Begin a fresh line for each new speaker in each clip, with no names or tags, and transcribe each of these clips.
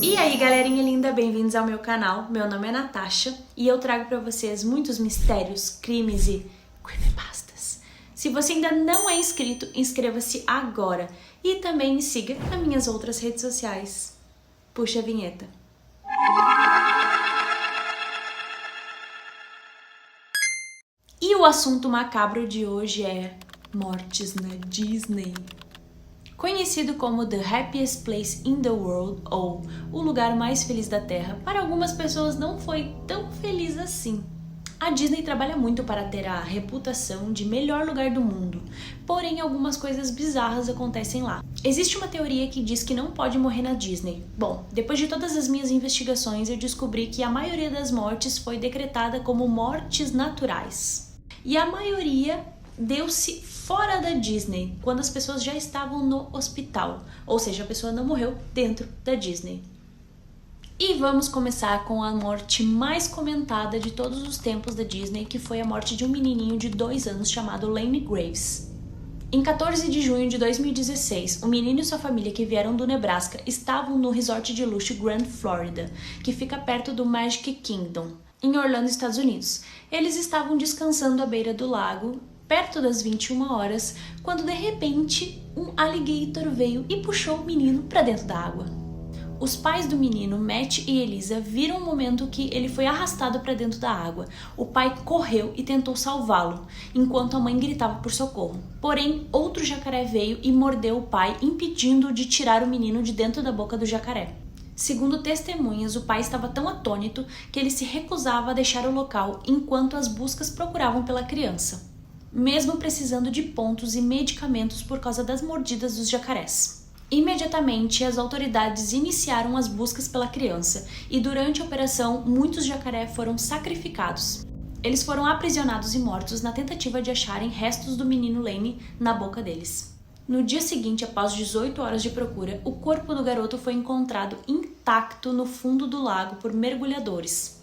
E aí, galerinha linda, bem-vindos ao meu canal. Meu nome é Natasha e eu trago pra vocês muitos mistérios, crimes e creepypastas. Se você ainda não é inscrito, inscreva-se agora e também me siga nas minhas outras redes sociais. Puxa a vinheta. E o assunto macabro de hoje é mortes na Disney. Conhecido como The Happiest Place in the World, ou o lugar mais feliz da Terra, para algumas pessoas não foi tão feliz assim. A Disney trabalha muito para ter a reputação de melhor lugar do mundo, porém algumas coisas bizarras acontecem lá. Existe uma teoria que diz que não pode morrer na Disney. Bom, depois de todas as minhas investigações, eu descobri que a maioria das mortes foi decretada como mortes naturais. E a maioria deu-se fora da Disney, quando as pessoas já estavam no hospital, ou seja, a pessoa não morreu dentro da Disney. E vamos começar com a morte mais comentada de todos os tempos da Disney, que foi a morte de um menininho de 2 anos chamado Lenny Graves. Em 14 de junho de 2016, o menino e sua família que vieram do Nebraska estavam no resort de luxo Grand Florida, que fica perto do Magic Kingdom, em Orlando, Estados Unidos. Eles estavam descansando à beira do lago, perto das 21 horas, quando de repente um alligator veio e puxou o menino para dentro da água. Os pais do menino, Matt e Elisa, viram o momento que ele foi arrastado para dentro da água. O pai correu e tentou salvá-lo, enquanto a mãe gritava por socorro. Porém, outro jacaré veio e mordeu o pai, impedindo-o de tirar o menino de dentro da boca do jacaré. Segundo testemunhas, o pai estava tão atônito que ele se recusava a deixar o local enquanto as buscas procuravam pela criança, mesmo precisando de pontos e medicamentos por causa das mordidas dos jacarés. Imediatamente, as autoridades iniciaram as buscas pela criança e durante a operação, muitos jacarés foram sacrificados. Eles foram aprisionados e mortos na tentativa de acharem restos do menino Lenny na boca deles. No dia seguinte, após 18 horas de procura, o corpo do garoto foi encontrado intacto no fundo do lago por mergulhadores.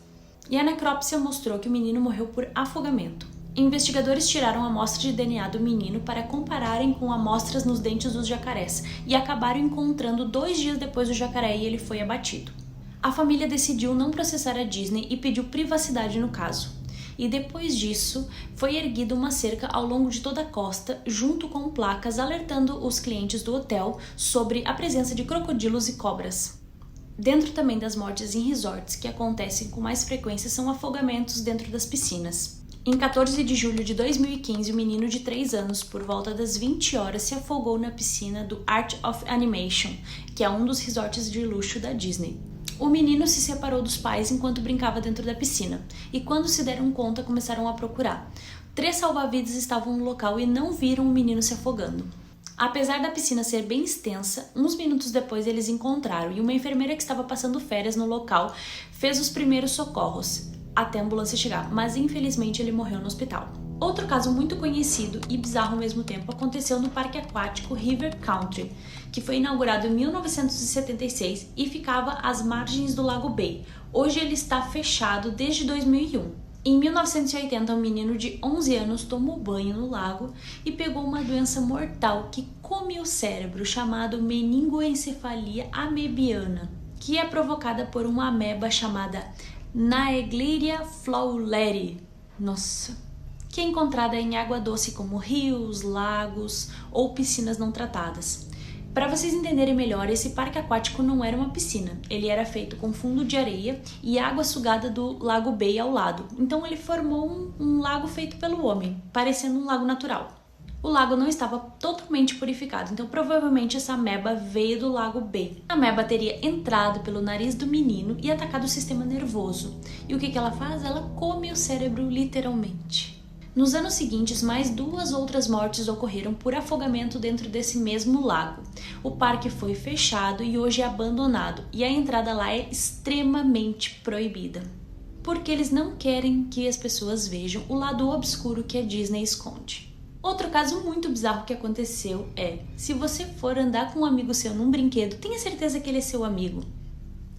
E a necrópsia mostrou que o menino morreu por afogamento. Investigadores tiraram amostras de DNA do menino para compararem com amostras nos dentes dos jacarés e acabaram encontrando 2 dias depois do jacaré e ele foi abatido. A família decidiu não processar a Disney e pediu privacidade no caso. E depois disso, foi erguida uma cerca ao longo de toda a costa, junto com placas alertando os clientes do hotel sobre a presença de crocodilos e cobras. Dentro também das mortes em resorts que acontecem com mais frequência são afogamentos dentro das piscinas. Em 14 de julho de 2015, um menino de 3 anos, por volta das 20 horas, se afogou na piscina do Art of Animation, que é um dos resorts de luxo da Disney. O menino se separou dos pais enquanto brincava dentro da piscina, e quando se deram conta, começaram a procurar. 3 salva-vidas estavam no local e não viram o menino se afogando. Apesar da piscina ser bem extensa, uns minutos depois eles encontraram, e uma enfermeira que estava passando férias no local fez os primeiros socorros até a ambulância chegar, mas infelizmente ele morreu no hospital. Outro caso muito conhecido e bizarro ao mesmo tempo aconteceu no parque aquático River Country, que foi inaugurado em 1976 e ficava às margens do Lago Bay. Hoje ele está fechado desde 2001. Em 1980, um menino de 11 anos tomou banho no lago e pegou uma doença mortal que come o cérebro, chamado meningoencefalia amebiana, que é provocada por uma ameba chamada Naegleria fowleri, que é encontrada em água doce como rios, lagos ou piscinas não tratadas. Para vocês entenderem melhor, esse parque aquático não era uma piscina, ele era feito com fundo de areia e água sugada do Lago Bay ao lado, então ele formou um lago feito pelo homem, parecendo um lago natural. O lago não estava totalmente purificado, então provavelmente essa ameba veio do Lago Bay. A ameba teria entrado pelo nariz do menino e atacado o sistema nervoso. E o que ela faz? Ela come o cérebro literalmente. Nos anos seguintes, mais 2 outras mortes ocorreram por afogamento dentro desse mesmo lago. O parque foi fechado e hoje é abandonado, e a entrada lá é extremamente proibida, porque eles não querem que as pessoas vejam o lado obscuro que a Disney esconde. Outro caso muito bizarro que aconteceu é, se você for andar com um amigo seu num brinquedo, tenha certeza que ele é seu amigo.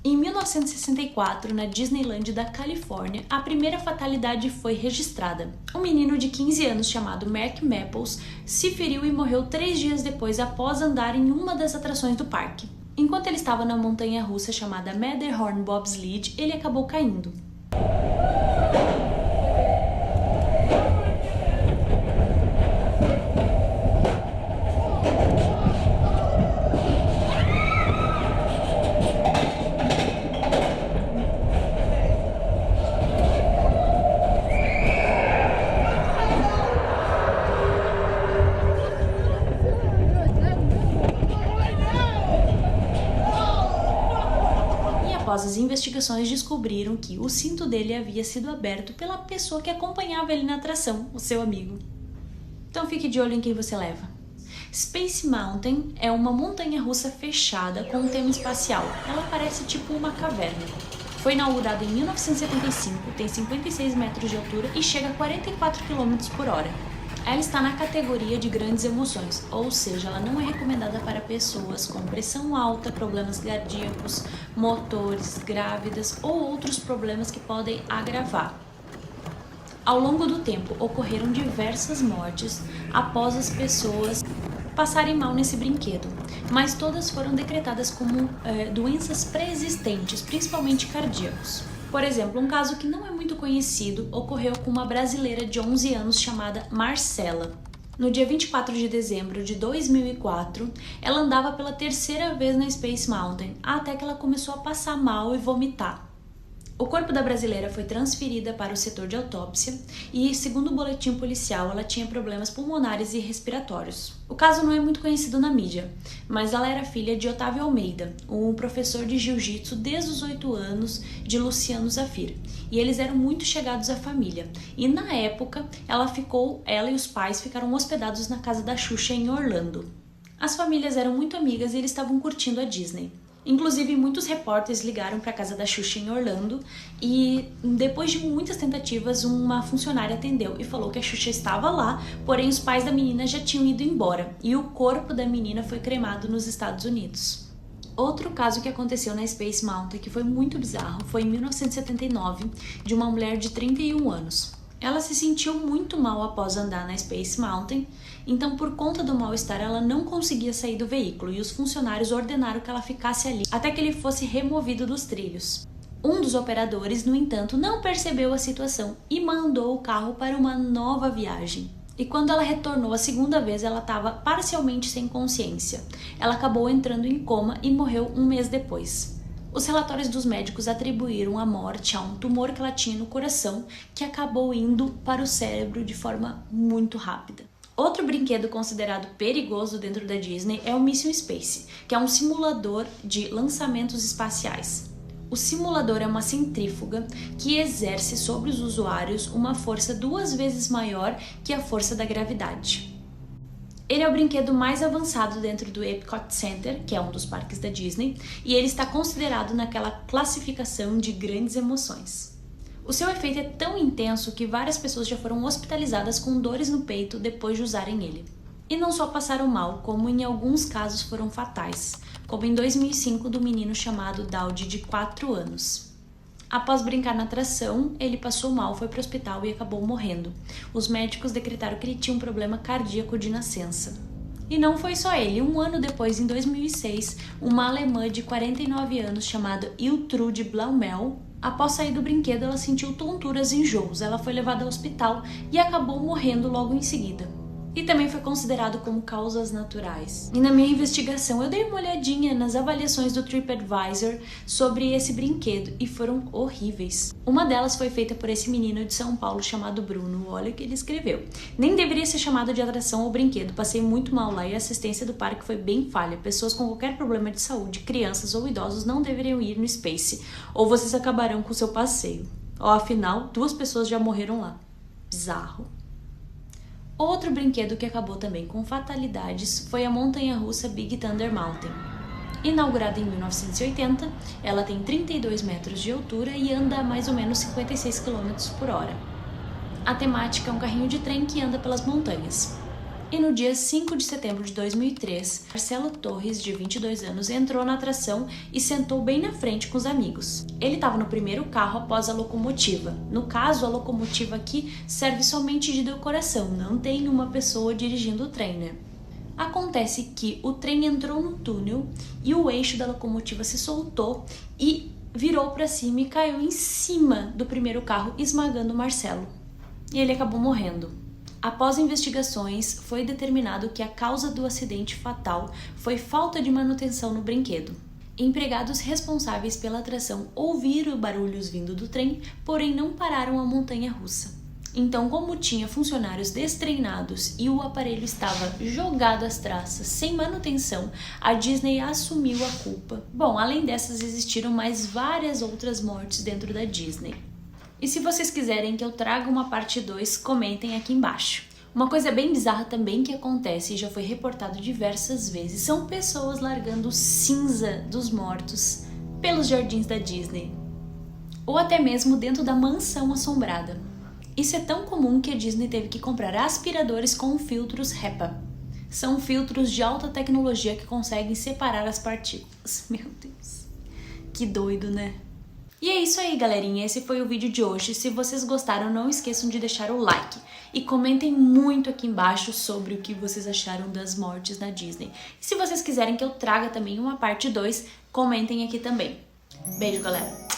Em 1964, na Disneyland da Califórnia, a primeira fatalidade foi registrada. Um menino de 15 anos chamado Mark Maples se feriu e morreu 3 dias depois após andar em uma das atrações do parque. Enquanto ele estava na montanha-russa chamada Matterhorn Bobsled, ele acabou caindo. Após as investigações, descobriram que o cinto dele havia sido aberto pela pessoa que acompanhava ele na atração, o seu amigo. Então fique de olho em quem você leva. Space Mountain é uma montanha-russa fechada com um tema espacial. Ela parece tipo uma caverna. Foi inaugurada em 1975, tem 56 metros de altura e chega a 44 km por hora. Ela está na categoria de grandes emoções, ou seja, ela não é recomendada para pessoas com pressão alta, problemas cardíacos, motores, grávidas ou outros problemas que podem agravar. Ao longo do tempo, ocorreram diversas mortes após as pessoas passarem mal nesse brinquedo, mas todas foram decretadas como doenças pré-existentes, principalmente cardíacos. Por exemplo, um caso que não é muito conhecido ocorreu com uma brasileira de 11 anos chamada Marcela. No dia 24 de dezembro de 2004, ela andava pela terceira vez na Space Mountain, até que ela começou a passar mal e vomitar. O corpo da brasileira foi transferido para o setor de autópsia e, segundo o boletim policial, ela tinha problemas pulmonares e respiratórios. O caso não é muito conhecido na mídia, mas ela era filha de Otávio Almeida, um professor de jiu-jitsu desde os 8 anos de Luciano Zafir, e eles eram muito chegados à família. E na época, ela e os pais ficaram hospedados na casa da Xuxa em Orlando. As famílias eram muito amigas e eles estavam curtindo a Disney. Inclusive, muitos repórteres ligaram para a casa da Xuxa em Orlando e, depois de muitas tentativas, uma funcionária atendeu e falou que a Xuxa estava lá, porém os pais da menina já tinham ido embora e o corpo da menina foi cremado nos Estados Unidos. Outro caso que aconteceu na Space Mountain, que foi muito bizarro, foi em 1979, de uma mulher de 31 anos. Ela se sentiu muito mal após andar na Space Mountain, então por conta do mal-estar ela não conseguia sair do veículo e os funcionários ordenaram que ela ficasse ali até que ele fosse removido dos trilhos. Um dos operadores, no entanto, não percebeu a situação e mandou o carro para uma nova viagem. E quando ela retornou a segunda vez, ela estava parcialmente sem consciência. Ela acabou entrando em coma e morreu um mês depois. Os relatórios dos médicos atribuíram a morte a um tumor que ela tinha no coração, que acabou indo para o cérebro de forma muito rápida. Outro brinquedo considerado perigoso dentro da Disney é o Mission Space, que é um simulador de lançamentos espaciais. O simulador é uma centrífuga que exerce sobre os usuários uma força 2 vezes maior que a força da gravidade. Ele é o brinquedo mais avançado dentro do Epcot Center, que é um dos parques da Disney, e ele está considerado naquela classificação de grandes emoções. O seu efeito é tão intenso que várias pessoas já foram hospitalizadas com dores no peito depois de usarem ele. E não só passaram mal, como em alguns casos foram fatais, como em 2005 do menino chamado Dowdy, de 4 anos. Após brincar na atração, ele passou mal, foi para o hospital e acabou morrendo. Os médicos decretaram que ele tinha um problema cardíaco de nascença. E não foi só ele. Um ano depois, em 2006, uma alemã de 49 anos chamada Iltrude Blaumel, após sair do brinquedo, ela sentiu tonturas e enjoos. Ela foi levada ao hospital e acabou morrendo logo em seguida. E também foi considerado como causas naturais. E na minha investigação eu dei uma olhadinha nas avaliações do TripAdvisor sobre esse brinquedo e foram horríveis. Uma delas foi feita por esse menino de São Paulo chamado Bruno. Olha o que ele escreveu: nem deveria ser chamado de atração ou brinquedo, passei muito mal lá e a assistência do parque foi bem falha. Pessoas com qualquer problema de saúde, crianças ou idosos não deveriam ir no Space, ou vocês acabarão com o seu passeio. Afinal, 2 pessoas já morreram lá. Bizarro. Outro brinquedo que acabou também com fatalidades foi a montanha-russa Big Thunder Mountain. Inaugurada em 1980, ela tem 32 metros de altura e anda a mais ou menos 56 km por hora. A temática é um carrinho de trem que anda pelas montanhas. E no dia 5 de setembro de 2003, Marcelo Torres, de 22 anos, entrou na atração e sentou bem na frente com os amigos. Ele estava no primeiro carro após a locomotiva. No caso, a locomotiva aqui serve somente de decoração, não tem uma pessoa dirigindo o trem, né? Acontece que o trem entrou no túnel e o eixo da locomotiva se soltou e virou para cima e caiu em cima do primeiro carro, esmagando o Marcelo. E ele acabou morrendo. Após investigações, foi determinado que a causa do acidente fatal foi falta de manutenção no brinquedo. Empregados responsáveis pela atração ouviram barulhos vindo do trem, porém não pararam a montanha-russa. Então, como tinha funcionários destreinados e o aparelho estava jogado às traças, sem manutenção, a Disney assumiu a culpa. Bom, além dessas, existiram mais várias outras mortes dentro da Disney. E se vocês quiserem que eu traga uma parte 2, comentem aqui embaixo. Uma coisa bem bizarra também que acontece e já foi reportado diversas vezes são pessoas largando cinza dos mortos pelos jardins da Disney. Ou até mesmo dentro da mansão assombrada. Isso é tão comum que a Disney teve que comprar aspiradores com filtros HEPA. São filtros de alta tecnologia que conseguem separar as partículas. Meu Deus, que doido, né? E é isso aí, galerinha. Esse foi o vídeo de hoje. Se vocês gostaram, não esqueçam de deixar o like. E comentem muito aqui embaixo sobre o que vocês acharam das mortes na Disney. E se vocês quiserem que eu traga também uma parte 2, comentem aqui também. Beijo, galera!